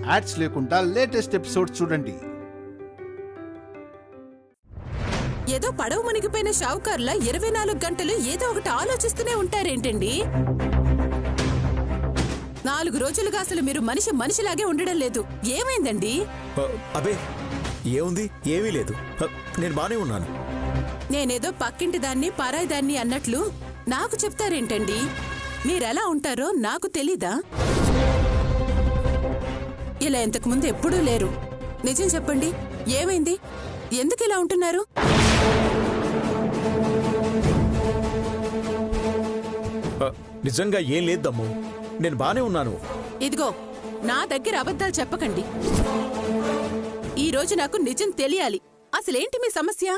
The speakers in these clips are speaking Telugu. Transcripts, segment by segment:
యాడ్స్ లేకుండా లేటెస్ట్ ఎపిసోడ్స్ చూడండి. ఏదో పడవ మునిగిపోయిన షావుకారులా 24 గంటలు ఏదో ఒకటి ఆలోచిస్తూనే ఉంటారేంటండి? 4 రోజులుగా అసలు మీరు మనిషిలాగే ఉండడం లేదు. ఏమైందండి? అబే ఏముంది, ఏమీ లేదు. నేను బానే ఉన్నాను. నేనేదో పక్కింటి దాన్ని పరాయి దాన్ని అన్నట్లు నాకు చెప్తారేంటండి? మీరెలా ఉంటారో నాకు తెలీదా? ఇలా ఇంతకుముందు ఎప్పుడూ లేరు. నిజం చెప్పండి, ఏమైంది? ఎందుకు ఇలా ఉంటున్నారు? నిజంగా ఏం లేదమ్ము, నేను బానే ఉన్నాను. ఇదిగో, నా దగ్గర అబద్ధాలు చెప్పకండి. ఈ రోజు నాకు నిజం తెలియాలి. అసలేంటి మీ సమస్య?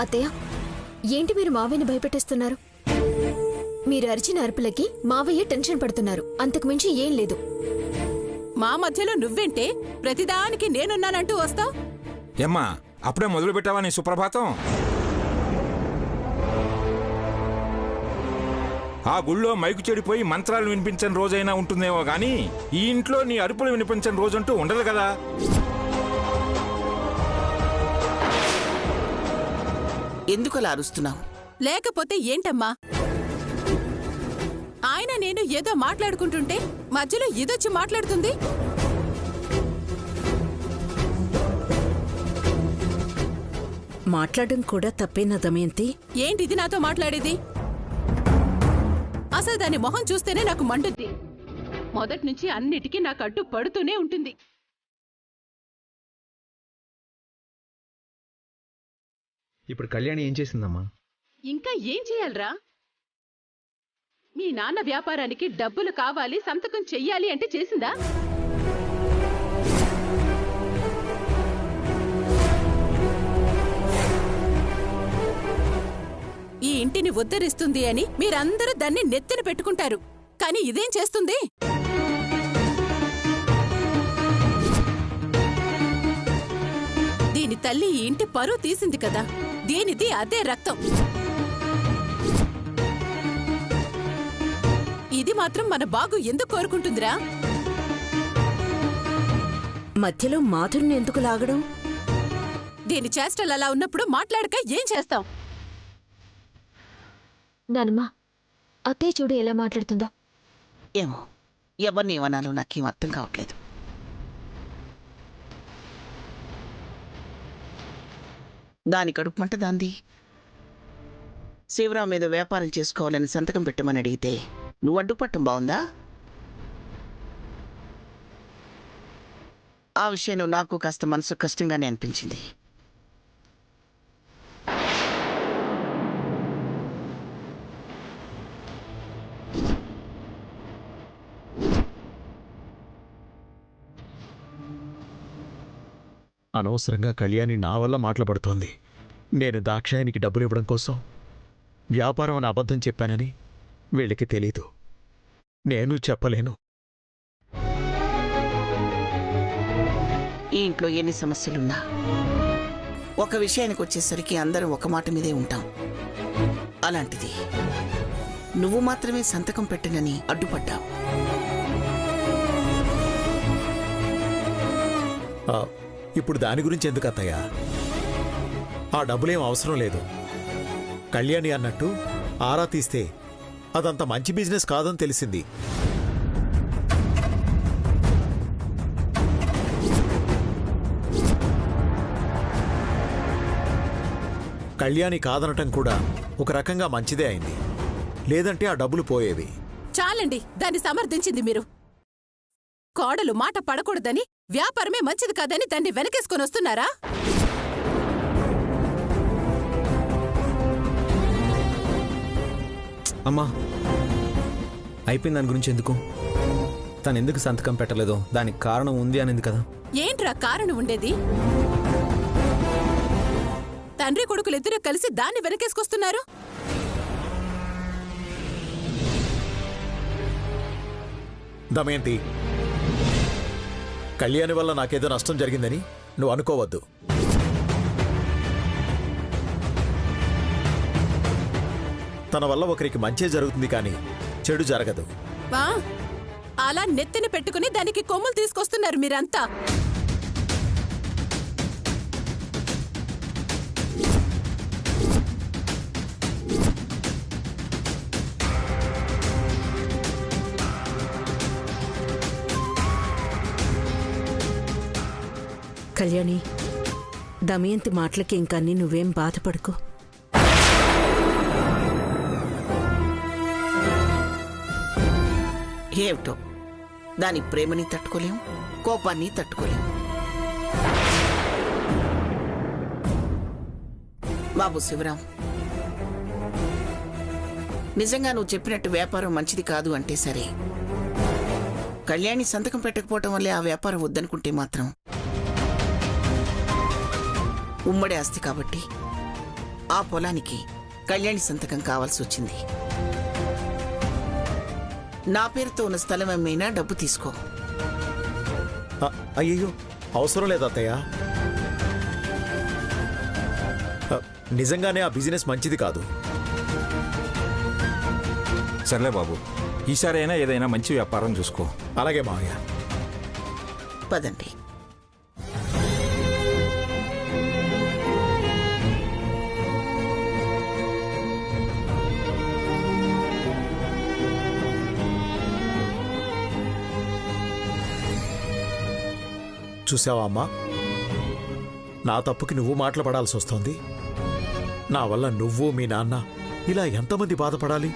అత్తయ్య, ఏంటి మీరు మావయ్యని భయపెట్టేస్తున్నారు? మీరు అరిచిన అరుపులకి మావయ్య టెన్షన్ పడుతున్నారు. అంతకు మించి ఏం లేదు. మా మధ్యలో నువ్వేంటే ప్రతిదానికి నేనున్నానంటూ వస్తావు? ఏమ్మా, అప్పుడే మొదలు పెట్టావా నీ సుప్రభాతం? ఆ గుళ్ళో మైకు చెడిపోయి మంత్రాలు వినిపించని రోజైనా ఉంటుందేమో గాని ఈ ఇంట్లో నీ అరుపులు వినిపించని రోజంటూ ఉండదు కదా. ఎందుకలా అరుస్తున్నావు? లేకపోతే ఏంటమ్మా? ఆయన నేను ఏదో మాట్లాడుకుంటుంటే మధ్యలో ఇదొచ్చి మాట్లాడుతుంది. మాట్లాడడం కూడా తప్పేనా దమయంతి? ఏంటిది నాతో మాట్లాడేది? అసలు దాని మొహం చూస్తేనే నాకు మండుద్ది. మొదటి నుంచి అన్నిటికీ నాకు అడ్డు పడుతూనే ఉంటుంది. ఇప్పుడు కళ్యాణి ఏం చేసిందమ్మా? ఇంకా ఏం చేయాలరా? మీ నాన్న వ్యాపారానికి డబ్బులు కావాలి, సంతకం చెయ్యాలి అంటే చేసిందా? ఈ ఇంటిని ఉద్ధరిస్తుంది అని మీరందరూ దాన్ని నెత్తిన పెట్టుకుంటారు. కానీ ఇదేం చేస్తుంది? దీని తల్లి ఈ ఇంటి పరువు తీసింది కదా, దీనిది అదే రక్తం. ఇది మాత్రం మన బాగు ఎందుకు కోరుకుంటుందిరా? మధ్యలో మాధుర్ని ఎందుకు లాగడం? దీని చేష్టలు అలా ఉన్నప్పుడు మాట్లాడక ఏం చేస్తాం? నానమ్మా, అత్తయ్య చూడు ఎలా మాట్లాడుతుందో. ఏమో, ఎవరిని ఏమనాలో నాకేం అర్థం కావట్లేదు. దాని కడుపు మంట దాంది. శివరాం మీద వ్యాపారం చేసుకోవాలని సంతకం పెట్టమని అడిగితే నువ్వు అడ్డుపట్టం బాగుందా? ఆ విషయంలో నాకు కాస్త మనసు కష్టంగానే అనిపించింది. అనవసరంగా కళ్యాణి నా వల్ల మాట్లాడుతోంది. నేను దాక్షాయనికి డబ్బులు ఇవ్వడం కోసం వ్యాపారం అని అబద్ధం చెప్పానని వీళ్ళకి తెలీదు. నేను చెప్పలేను. ఈ ఇంట్లో ఎన్ని సమస్యలున్నా ఒక విషయానికి వచ్చేసరికి అందరం ఒక మాట మీదే ఉంటాం. అలాంటిది నువ్వు మాత్రమే సంతకం పెట్టనని అడ్డుపడ్డావు. ఇప్పుడు దాని గురించి ఎందుకు అత్తయ్య? ఆ డబ్బులేం అవసరం లేదు. కళ్యాణి అన్నట్టు ఆరా తీస్తే అదంత మంచి బిజినెస్ కాదని తెలిసింది. కళ్యాణి కాదనటం కూడా ఒక రకంగా మంచిదే అయింది. లేదంటే ఆ డబ్బులు పోయేవి. చాలండి, దాన్ని సమర్థించింది మీరు. కోడలు మాట పడకూడదని, వ్యాపారమే మంచిది కాదని దాన్ని వెనకేసుకొని వస్తున్నారా? అమ్మా, అయిపోయింది. దాని గురించి ఎందుకు? తను ఎందుకు సంతకం పెట్టలేదో దానికి కారణం ఉంది అనేది కదా. ఏంట్రా కారణం ఉండేది? తండ్రి కొడుకులిద్దరూ కలిసి దాన్ని వెనకేసుకొస్తున్నారు. దమయంతి, కళ్యాణి వల్ల నాకేదో నష్టం జరిగిందని నువ్వు అనుకోవద్దు. తన వల్ల ఒకరికి మంచే జరుగుతుంది కానీ చెడు జరగదు. అలా నెత్తిని పెట్టుకుని దానికి కొమ్ములు తీసుకొస్తున్నారు మీరంతా. కళ్యాణి, దమయంతి మాటలకి ఇంకా నువ్వేం బాధపడకు. ఏమిటో దాని ప్రేమని తట్టుకోలేం, కోపాన్ని తట్టుకోలేం. బాబు శివరాం, నిజంగా నువ్వు చెప్పినట్టు వ్యాపారం మంచిది కాదు అంటే సరే, కళ్యాణి సంతకం పెట్టకపోవటం వల్లే ఆ వ్యాపారం వద్దనుకుంటే మాత్రం ఉమ్మడి ఆస్తి కాబట్టి ఆ పొలానికి కళ్యాణి సంతకం కావాల్సి వచ్చింది. నా పేరుతో ఉన్న స్థలం అమ్మైనా డబ్బు తీసుకో. అయ్యో, అవసరం లేదు అత్తయ్య. నిజంగానే ఆ బిజినెస్ మంచిది కాదు. సర్లే బాబు, ఈసారైనా ఏదైనా మంచి వ్యాపారం చూసుకో. అలాగే మావయ్య. పదండి. చూసావా అమ్మా, నా తప్పుకి నువ్వు మాటలు పడాల్సి వస్తోంది. నా వల్ల నువ్వు మీ నాన్న ఇలా ఎంతమంది బాధపడాలి?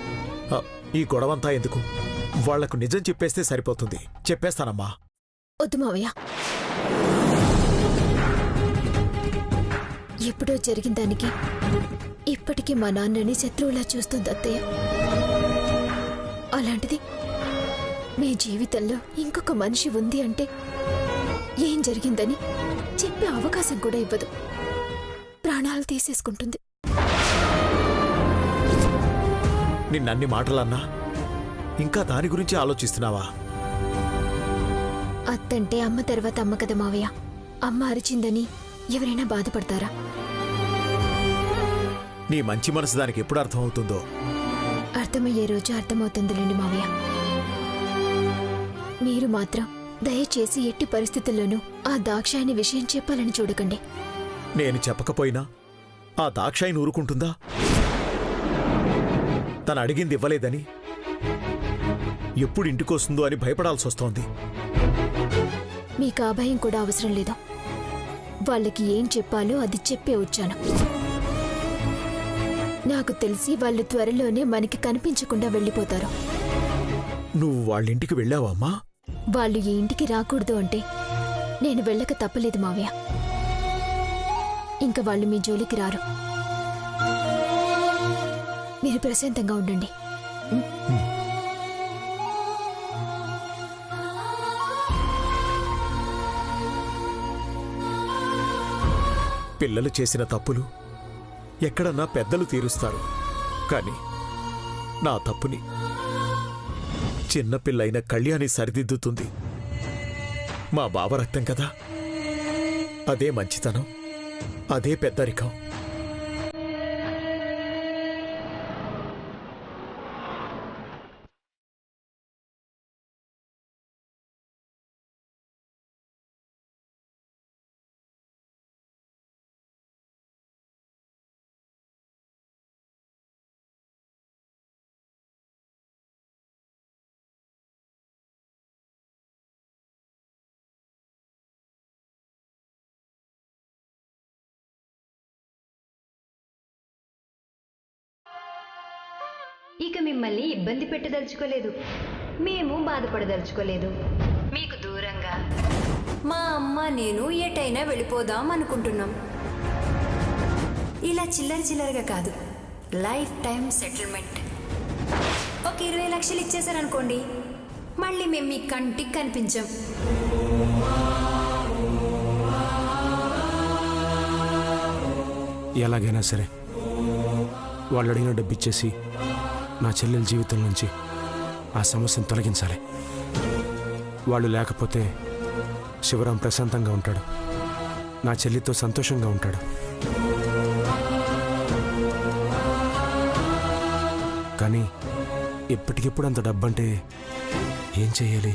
ఈ గొడవంతా ఎందుకు? వాళ్లకు నిజం చెప్పేస్తే సరిపోతుంది. చెప్పేస్తానమ్మా. వద్దు మావయ్య, ఎప్పుడో జరిగిన దానికి ఇప్పటికీ మా నాన్నని శత్రువులా చూస్తుంది అత్తయ్య. అలాంటిది మీ జీవితంలో ఇంకొక మనిషి ఉంది అంటే ఏం జరిగిందని చెప్పే అవకాశం కూడా ఇవ్వదు. ప్రాణాలు తీసేసుకుంటుంది. నిన్నన్ని మాటలన్నా ఇంకా దాని గురించి ఆలోచిస్తున్నావా? అత్తంటే అమ్మ తర్వాత అమ్మ కదా మావయ్య. అమ్మ అరిచిందని ఎవరైనా బాధపడతారా? నీ మంచి మనసు దానికి ఎప్పుడు అర్థమవుతుందో అర్థమయ్యే రోజు అర్థమవుతుందిలేండి మావయ్య. మీరు మాత్రం దయచేసి ఎట్టి పరిస్థితుల్లోనూ ఆ దాక్షాయిని విషయం చెప్పాలని చూడకండి. నేను చెప్పకపోయినా ఆ దాక్షాయిని ఊరుకుంటుందా? తను అడిగింది ఇవ్వలేదని ఎప్పుడు ఇంటికొస్తుందో అని భయపడాల్సి వస్తోంది. మీకు ఆ భయం కూడా అవసరం లేదు. వాళ్ళకి ఏం చెప్పాలో అది చెప్పే వచ్చాను. నాకు తెలిసి వాళ్ళు త్వరలోనే మనకి కనిపించకుండా వెళ్ళిపోతారు. నువ్వు వాళ్ళింటికి వెళ్ళావమ్మా? వాళ్ళు ఈ ఇంటికి రాకూడదు అంటే నేను వెళ్ళక తప్పలేదు మావయ్య. ఇంకా వాళ్ళు మీ జోలికి రారు. మీరు ప్రశాంతంగా ఉండండి. పిల్లలు చేసిన తప్పులు ఎక్కడన్నా పెద్దలు తీరుస్తారు, కానీ నా తప్పుని చిన్నపిల్లైన కళ్యాణి సరిదిద్దుతుంది. మా బావ రక్తం కదా, అదే మంచితనం, అదే పెద్దరికం. ఇక మిమ్మల్ని ఇబ్బంది పెట్టదలుచుకోలేదు, మేము బాధపడదలుచుకోలేదు. మీకు దూరంగా మా అమ్మ నేను ఎటైనా వెళ్ళిపోదాం అనుకుంటున్నాం. ఇలా చిల్లర చిల్లరగా కాదు, లైఫ్ టైం సెటిల్మెంట్. ఒక 20 లక్షలు ఇచ్చేసారనుకోండి, మళ్ళీ మేము మీ కంటికి కనిపించాం. ఎలాగైనా సరే వాళ్ళు అడిగిన డబ్బు ఇచ్చేసి నా చెల్లెల జీవితం నుంచి ఆ సమస్యను తొలగించాలి. వాళ్ళు లేకపోతే శివరాం ప్రశాంతంగా ఉంటాడు, నా చెల్లితో సంతోషంగా ఉంటాడు. కానీ ఎప్పటికిప్పుడు అంత డబ్బంటే ఏం చెయ్యాలి?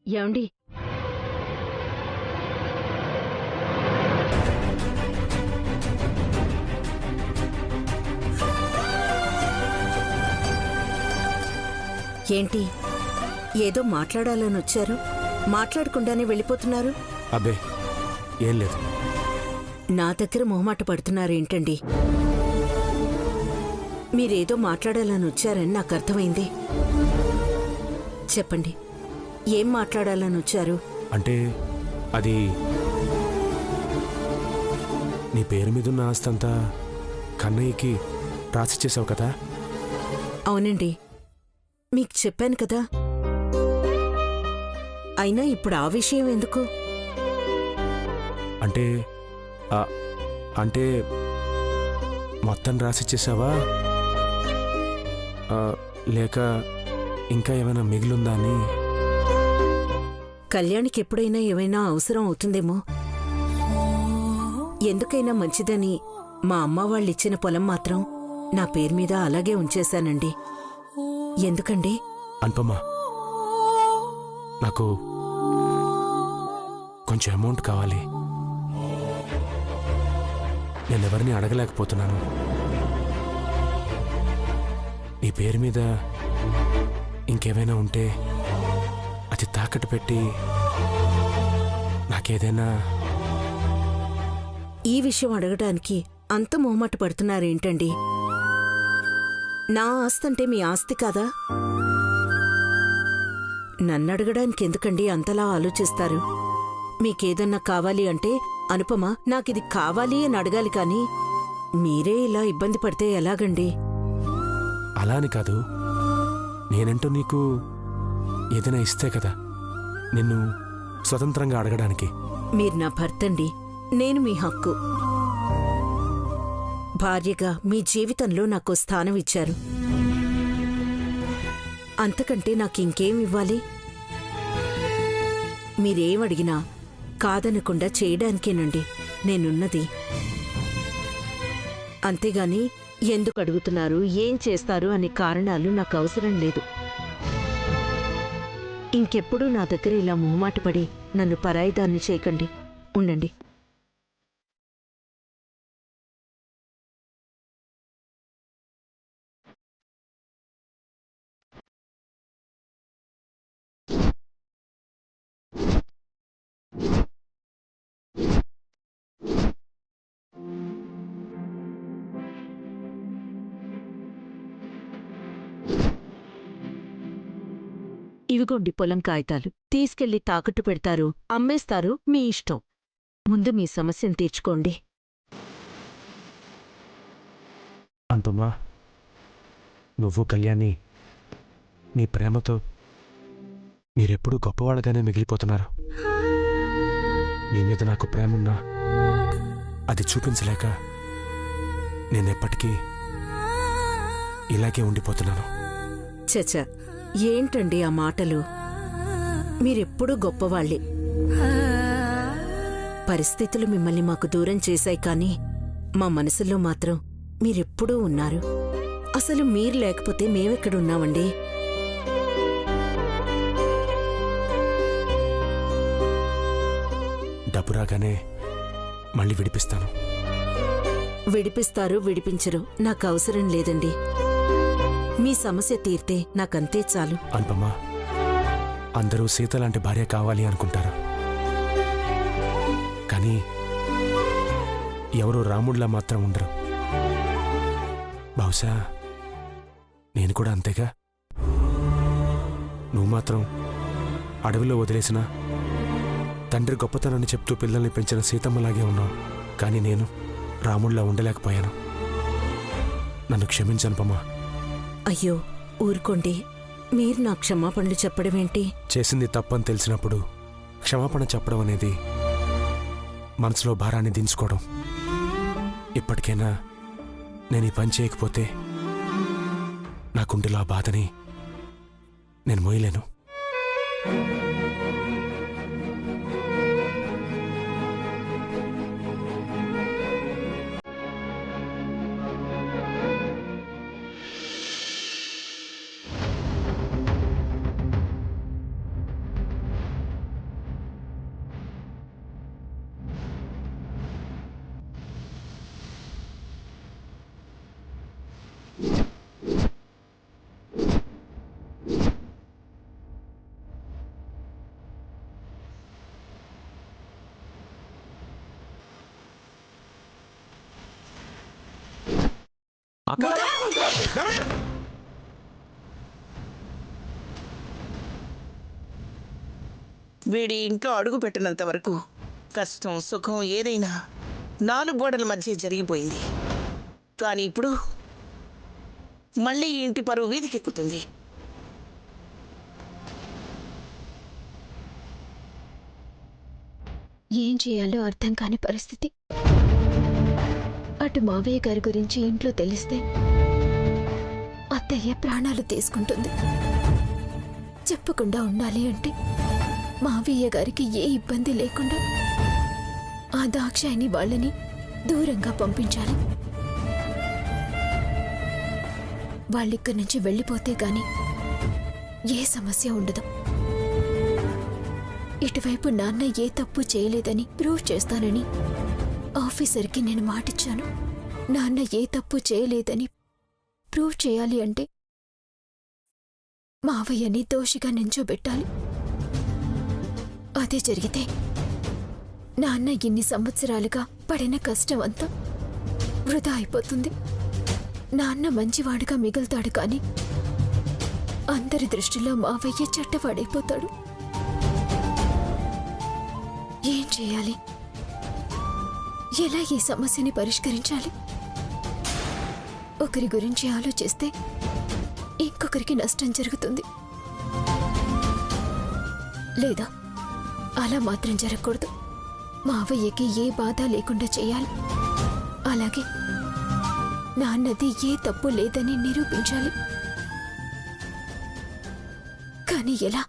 ఏమండి? ఏంటి, ఏదో మాట్లాడాలని వచ్చారు, మాట్లాడకుండానే వెళ్ళిపోతున్నారు? అబ్బే ఏం లేదు. నా దగ్గర మొహమాట పడుతున్నారేంటండి? మీరేదో మాట్లాడాలని వచ్చారని నాకు అర్థమైంది. చెప్పండి, ఏం మాట్లాడాలని వచ్చారు? అంటే అది నీ పేరు మీదున్న ఆస్తంతా కన్నయ్యకి రాసిచ్చేసావు కదా? అవునండి, మీకు చెప్పాను కదా. అయినా ఇప్పుడు ఆ విషయం ఎందుకు? అంటే అంటే మొత్తం రాసిచ్చేసావా, లేక ఇంకా ఏమైనా మిగిలిందా అని? కళ్యాణికి ఎప్పుడైనా ఏమైనా అవసరం అవుతుందేమో, ఎందుకైనా మంచిదని మా అమ్మ వాళ్ళిచ్చిన పొలం మాత్రం నా పేరు మీద అలాగే ఉంచేశానండి. ఎందుకండి? అనుపమా, నాకు కొంచెం అమౌంట్ కావాలి. నేనెవరిని అడగలేకపోతున్నాను. నీ పేరు మీద ఇంకేమైనా ఉంటే అది తాకట్టు పెట్టి నాకేదైనా... ఈ విషయం అడగడానికి అంత మొహమాట పడుతున్నారేంటండి? నా ఆస్తంటే మీ ఆస్తి కాదా? నన్నడగడానికి ఎందుకండి అంతలా ఆలోచిస్తారు? మీకేదన్నా కావాలి అంటే, అనుపమ నాకిది కావాలి అని అడగాలి కాని మీరే ఇలా ఇబ్బంది పడితే ఎలాగండి? అలా అని కాదు, నేనంటూ నీకు ఏదైనా ఇస్తే కదా నిన్ను స్వతంత్రంగా అడగడానికి. మీరు నా భర్తండి, నేను మీ హక్కు. భార్యగా మీ జీవితంలో నాకు స్థానం ఇచ్చారు. అంతకంటే నాకింకేం ఇవ్వాలి? మీరేమడిగినా కాదనకుండా చేయడానికేనండి నేనున్నది. అంతేగాని ఎందుకు అడుగుతున్నారు, ఏం చేస్తారు అనే కారణాలు నాకు అవసరం లేదు. ఇంకెప్పుడూ నా దగ్గర ఇలా మొహమాటపడి నన్ను పరాయిదాన్ని చేయకండి. ఉండండి. ఇవిగోండి పొలం కాగితాలు. తీసుకెళ్లి తాకట్టు పెడతారు, అమ్మేస్తారు, మీ ఇష్టం. ముందు మీ సమస్యను తీర్చుకోండి. అనుపమా, నువ్వు కళ్యాణి మీ ప్రేమతో మీరెప్పుడూ గొప్పవాళ్ళగానే మిగిలిపోతున్నారు. మీ మీద నాకు ప్రేమున్నా అది చూపించలేక నేనెప్పటికీ ఇలాగే ఉండిపోతున్నాను. చచ, ఏంటండి ఆ మాటలు? మీరెప్పుడూ గొప్పవాళ్లే. పరిస్థితులు మిమ్మల్ని మాకు దూరం చేశాయి కానీ మా మనసుల్లో మాత్రం మీరెప్పుడూ ఉన్నారు. అసలు మీరు లేకపోతే మేమెక్కడున్నామండి? డబ్బు రాగానే మళ్ళీ విడిపిస్తాను. విడిపిస్తారు, విడిపించరు నాకు అవసరం లేదండి. మీ సమస్య తీర్తే నాకంతే చాలు. అనుపమా, అందరూ సీత లాంటి భార్య కావాలి అనుకుంటారు, కానీ ఎవరు రాముడిలా మాత్రం ఉండరు. బహుశా నేను కూడా అంతేగా. నువ్వు మాత్రం అడవిలో వదిలేసిన తండ్రి గొప్పతనాన్ని చెప్తూ పిల్లల్ని పెంచిన సీతమ్మలాగే ఉన్నావు, కానీ నేను రాముడిలా ఉండలేకపోయాను. నన్ను క్షమించు అనుపమా. అయ్యో ఊరుకోండి, మీరు నా క్షమాపణలు చెప్పడమేంటి? చేసింది తప్పని తెలిసినప్పుడు క్షమాపణ చెప్పడం అనేది మనసులో భారాన్ని దించుకోవడం. ఇప్పటికైనా నేను ఈ పని చేయకపోతే నా గుండెలో ఆ బాధని నేను మోయలేను. వీడి ఇంట్లో అడుగు పెట్టినంత వరకు కష్టం సుఖం ఏదైనా 4 గోడల మధ్య జరిగిపోయింది. కానీ ఇప్పుడు మళ్ళీ ఈ ఇంటి పరువు వీధికెక్కుతుంది. ఏం చేయాలో అర్థం కాని పరిస్థితి. అటు మావయ్య గారి గురించి ఇంట్లో తెలిస్తే అత్తయ్య ప్రాణాలు తీసుకుంటుంది. చెప్పకుండా ఉండాలి అంటే మావయ్య గారికి ఏ ఇబ్బంది లేకుండా ఆ దాక్షాయిని వాళ్ళని దూరంగా పంపించాలి. వాళ్ళిక్కడి నుంచి వెళ్ళిపోతే గాని ఏ సమస్య ఉండదు. ఇటువైపు నాన్న ఏ తప్పు చేయలేదని ప్రూవ్ చేస్తానని ఆఫీసర్కి నేను మాటిచ్చాను. నాన్న ఏ తప్పు చేయలేదని ప్రూవ్ చేయాలి అంటే మావయ్యని దోషిగా నించోబెట్టాలి. అదే జరిగితే నాన్న ఇన్ని సంవత్సరాలుగా పడిన కష్టం అంతా వృధా అయిపోతుంది. నాన్న మంచివాడుగా మిగులుతాడు, కానీ అందరి దృష్టిలో మావయ్య చెడ్డవాడైపోతాడు. ఏం చేయాలి? ఎలా ఈ సమస్యని పరిష్కరించాలి? ఒకరి గురించి ఆలోచిస్తే ఇంకొకరికి నష్టం జరుగుతుంది. లేదా అలా మాత్రం జరగకూడదు. మావయ్యకి ఏ బాధ లేకుండా చేయాలి. అలాగే నాన్నది ఏ తప్పు లేదని నిరూపించాలి. కానీ ఎలా?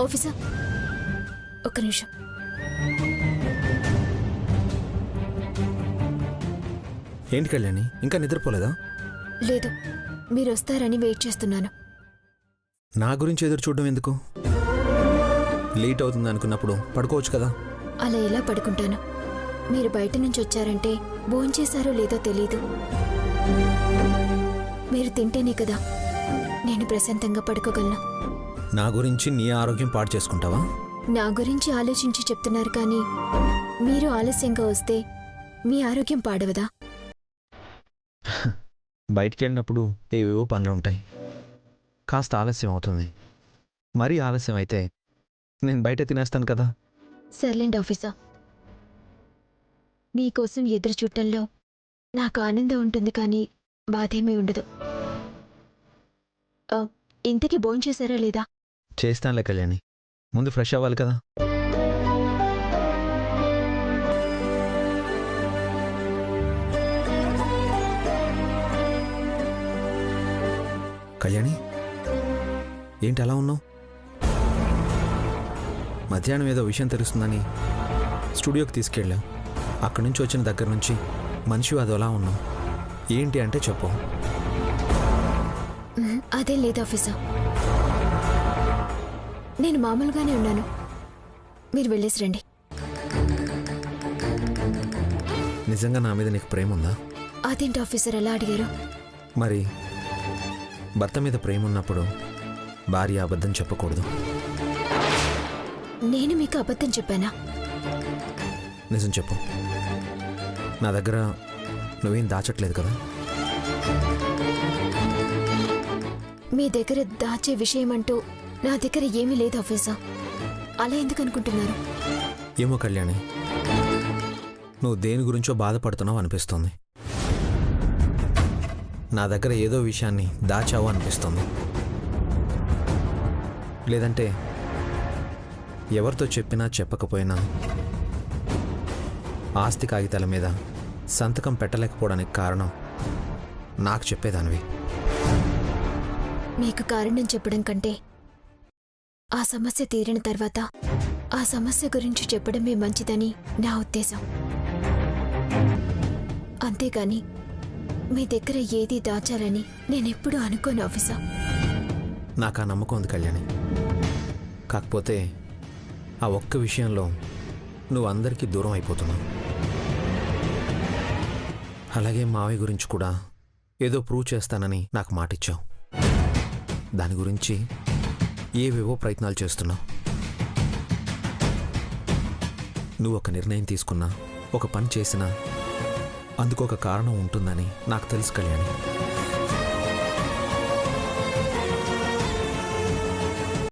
ఆఫీసర్, ఒక్క నిమిషం. ఏంటి కళ్యాణి, ఇంకా నిద్రపోలేదా? లేదు, మీరు వస్తారని వెయిట్ చేస్తున్నాను. నా గురించి ఎదురు చూడడం ఎందుకు? లేట్ అవుతుంది అనుకున్నప్పుడు పడుకోవచ్చు కదా. అలా ఎలా పడుకుంటాను? మీరు బయట నుంచి వచ్చారంటే భోంచేశారో లేదో తెలీదు. మీరు తింటేనే కదా నేను ప్రశాంతంగా పడుకోగలను. నా గురించి నీ ఆరోగ్యం పాడు చేసుకుంటావా? నా గురించి ఆలోచించి చెప్తున్నారు, కానీ మీరు ఆలస్యంగా వస్తే మీ ఆరోగ్యం పాడవదా? బయటికి వెళ్ళినప్పుడు ఏవేవో పనులు ఉంటాయి, కాస్త ఆలస్యం అవుతుంది. మరీ ఆలస్యం అయితే నేను బయట తినేస్తాను కదా. సర్లేండి ఆఫీసర్, మీకోసం ఎదురు చూడటంలో నాకు ఆనందం ఉంటుంది, కానీ బాధేమీ ఉండదు. ఇంతకీ భోంచేశారా లేదా? చేస్తానులే కళ్యాణి, ముందు ఫ్రెష్ అవ్వాలి కదా. కళ్యాణి, ఏంటి అలా ఉన్నావు? మధ్యాహ్నం ఏదో విషయం తెలుస్తుందని స్టూడియోకి తీసుకెళ్ళాం. అక్కడి నుంచి వచ్చిన దగ్గర నుంచి మనిషి అది అలా ఉన్నావు. ఏంటి అంటే చెప్పు. అదే లేదు ఆఫీసర్, నేను మామూలుగానే ఉన్నాను. మీరు వెళ్ళేసి రండి. నిజంగా నా మీద నీకు ప్రేమ ఉందా? అదేంటి ఆఫీసర్ ఎలా అడిగారు? మరి భర్త మీద ప్రేమ ఉన్నప్పుడు భార్య అబద్ధం చెప్పకూడదు. నేను మీకు అబద్ధం చెప్పానా? నిజం చెప్పు, నా దగ్గర నువ్వేం దాచట్లేదు కదా? మీ దగ్గర దాచే విషయం అంటూ నా దగ్గర ఏమీ లేదు ఆఫీసర్. అలా ఎందుకు అనుకుంటున్నారు? ఏమో కళ్యాణి, నువ్వు దేని గురించో బాధపడుతున్నావు అనిపిస్తుంది. నా దగ్గర ఏదో విషయాన్ని దాచావు అనిపిస్తుంది. లేదంటే ఎవరితో చెప్పినా చెప్పకపోయినా ఆస్తి కాగితాల మీద సంతకం పెట్టలేకపోవడానికి కారణం నాకు చెప్పేదానివి. మీకు కారణం చెప్పడం కంటే ఆ సమస్య తీరిన తర్వాత ఆ సమస్య గురించి చెప్పడమే మంచిదని నా ఉద్దేశం. అంతేగాని మీ దగ్గర ఏది దాచాలని నేనెప్పుడూ అనుకోను ఆఫీసర్. నాకు ఆ నమ్మకం ఉంది కళ్యాణి. కాకపోతే ఆ ఒక్క విషయంలో నువ్వు అందరికీ దూరం అయిపోతున్నావు. అలాగే మావయ్య గురించి కూడా ఏదో ప్రూవ్ చేస్తానని నాకు మాటిచ్చావు. దాని గురించి ఏవేవో ప్రయత్నాలు చేస్తున్నావు. నువ్వు ఒక నిర్ణయం తీసుకున్నా, ఒక పని చేసినా అందుకు ఒక కారణం ఉంటుందని నాకు తెలుసు కళ్యాణి.